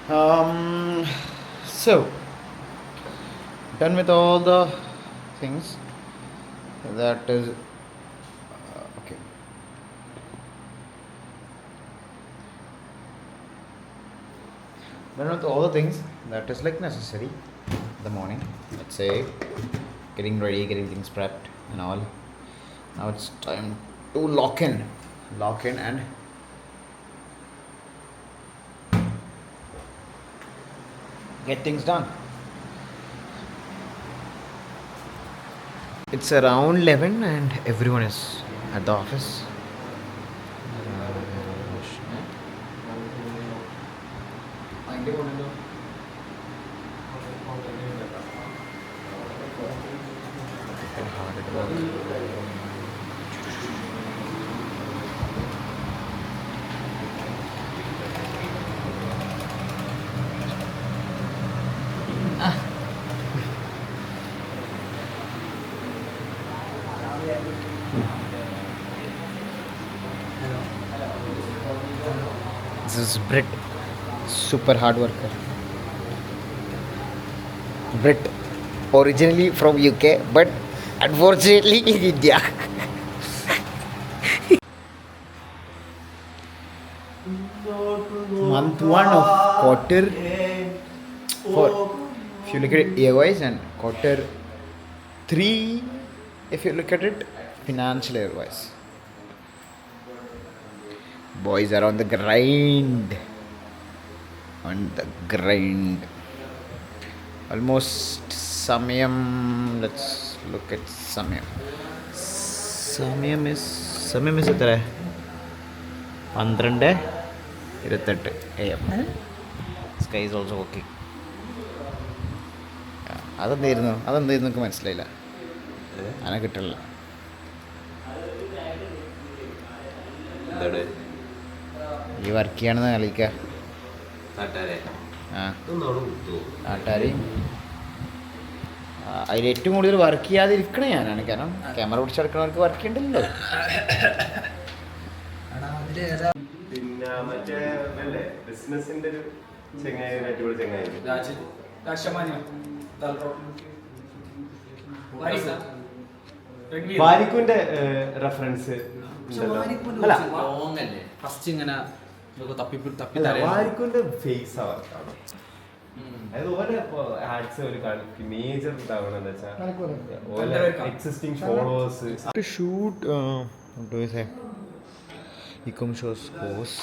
Um, so, done with all the things. That is okay. Done with all the things that is like necessary in the morning. Let's say getting ready, getting things prepped, and all. Now it's time to lock in, and get things done. It's around 11 and everyone is at the office. This is Brit, super hard worker. Brit, originally from UK, but unfortunately in India. Month one of quarter four, if you look at it year-wise, and quarter three, if you look at it financial year-wise. Boys are on the grind. On the grind. Almost Samyam. Let's look at Samyam. Samyam is എത്ര 12:28 AM. Sky is also okay. അതെന്തായിരുന്നു എനിക്ക് മനസ്സിലായില്ല. അങ്ങനെ കിട്ടില്ല. ഈ work ചെയ്യണമെന്ന് കളിക്കുക. നാട്ടുകാർ അതിൽ ഏറ്റവും കൂടുതൽ വർക്ക് ചെയ്യാതിരിക്കണേ ഞാനാണ്. കാരണം ക്യാമറ പിടിച്ചെടുക്കണവർക്ക് വർക്ക് ചെയ്യണ്ടല്ലോ. പിന്നെ മറ്റേ ബിസിനസിന്റെ ഒരു ചെങ്ങായി, അടിപൊളി ചെങ്ങായി വാരിക്കുന്റെ റെഫറൻസ് വാരിക്കുന്റെ ഫേസ് ആവാണ്. അതായത് ഓരോ ആഡ്സ് ഒരു മേജർ ഇതാവണം എന്താ വെച്ചാൽ existing followers To shoot, what do you say? Ecom shows course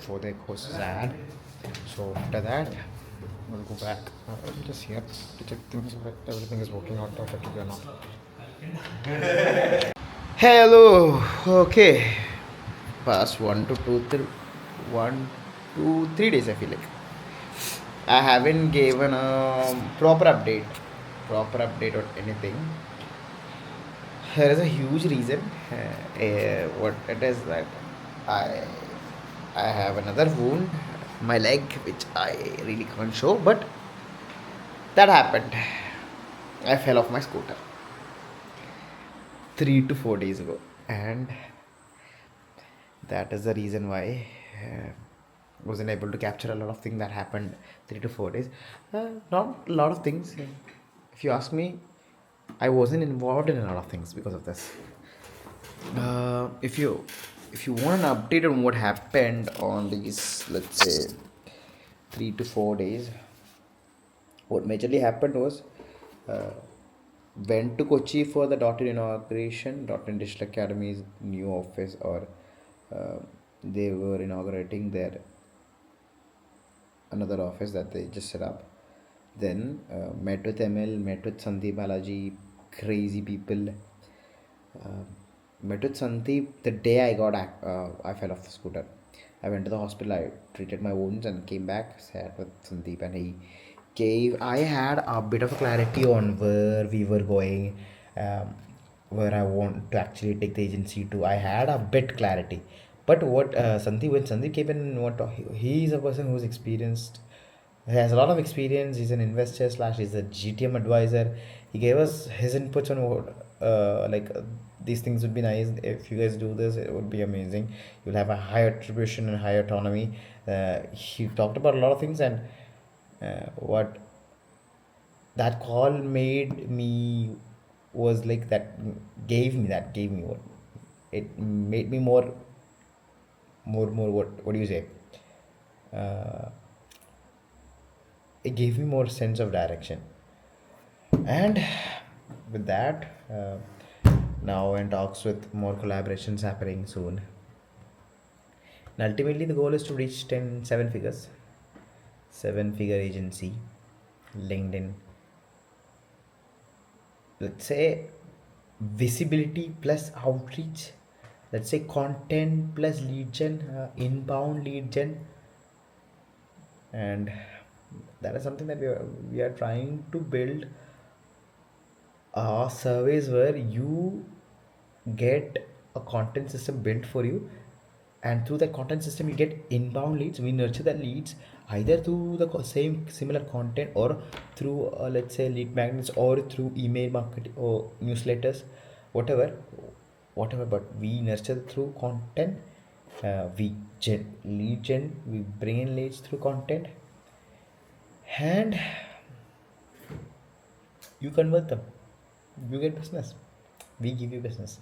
for their courses ad. So after that, we'll go back just here to check things if everything is working out perfectly or not. Hello. Okay. Past 3 days, I feel like I haven't given a proper update or anything. There is a huge reason. What it is that I I have another wound, my leg, which I really can't show. But that happened. I fell off my scooter 3 to 4 days ago, and that is the reason why wasn't able to capture a lot of things that happened 3 to 4 days. Not a lot of things. If you ask me, I wasn't involved in a lot of things because of this. If you want an update on what happened on these, let's say, 3 to 4 days, what majorly happened was went to Kochi for the Dot-in inauguration, Dot-in Digital Academy's new office, or they were inaugurating their another office that they just set up. Then met with Emil, met with Sandeep Balaji, crazy people. Met with Sandeep the day I fell off the scooter. I went to the hospital, I treated my wounds and came back, sat with Sandeep, and I had a bit of a clarity on where we were going, where I want to actually take the agency to. I had a bit clarity. But when Sandeep came in, he is a person who's experienced. He has a lot of experience. He's an investor slash he's a GTM advisor. He gave us his inputs on what these things would be nice if you guys do this. It would be amazing. You'll have a higher attribution and higher autonomy. He talked about a lot of things, and what that call made me was like that gave me what it made me more what do you say, uh, it gave me more sense of direction. And with that, now in talks with more collaborations happening soon, and ultimately the goal is to reach 10 seven figures, seven figure agency, LinkedIn, let's say visibility plus outreach, let's say content plus lead gen, inbound lead gen. And that is something that we are trying to build surveys where you get a content system built for you, and through that content system you get inbound leads. We nurture the leads either through the same similar content, or through let's say lead magnets, or through email marketing or newsletters, whatever, but we nurture through content. Lead gen, we bring in leads through content, and you convert them, you get business, we give you business.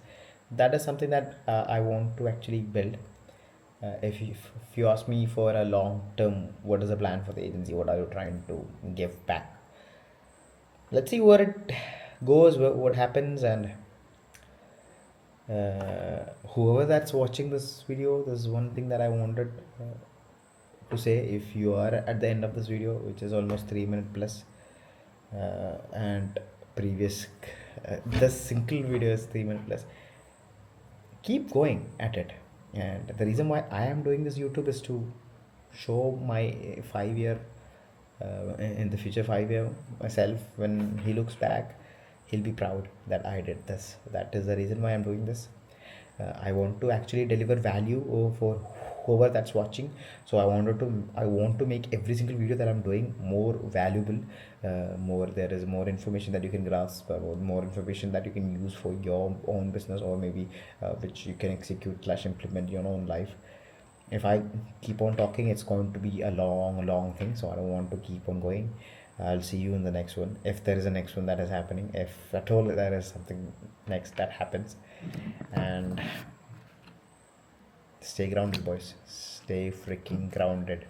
That is something that I want to actually build. If you ask me for a long term, what is the plan for the agency, what are you trying to give back, let's see where it goes, what happens. And whoever that's watching this video, there's one thing that I wanted to say. If you are at the end of this video, which is almost 3 minutes plus, and previous the single video is 3 minutes plus, keep going at it. And the reason why I am doing this YouTube is to show my 5 year in the future 5 year myself. When he looks back, he'll be proud that I did this. That is the reason why I'm doing this. I want to actually deliver value for whoever that's watching. So I want to make every single video that I'm doing more valuable. There is more information that you can grasp, more information that you can use for your own business, or maybe which you can execute / implement your own life. If I keep on talking, it's going to be a long thing, so I don't want to keep on going. I'll see you in the next one, if there is a next one that is happening, if at all there is something next that happens. And stay grounded, boys, stay freaking grounded.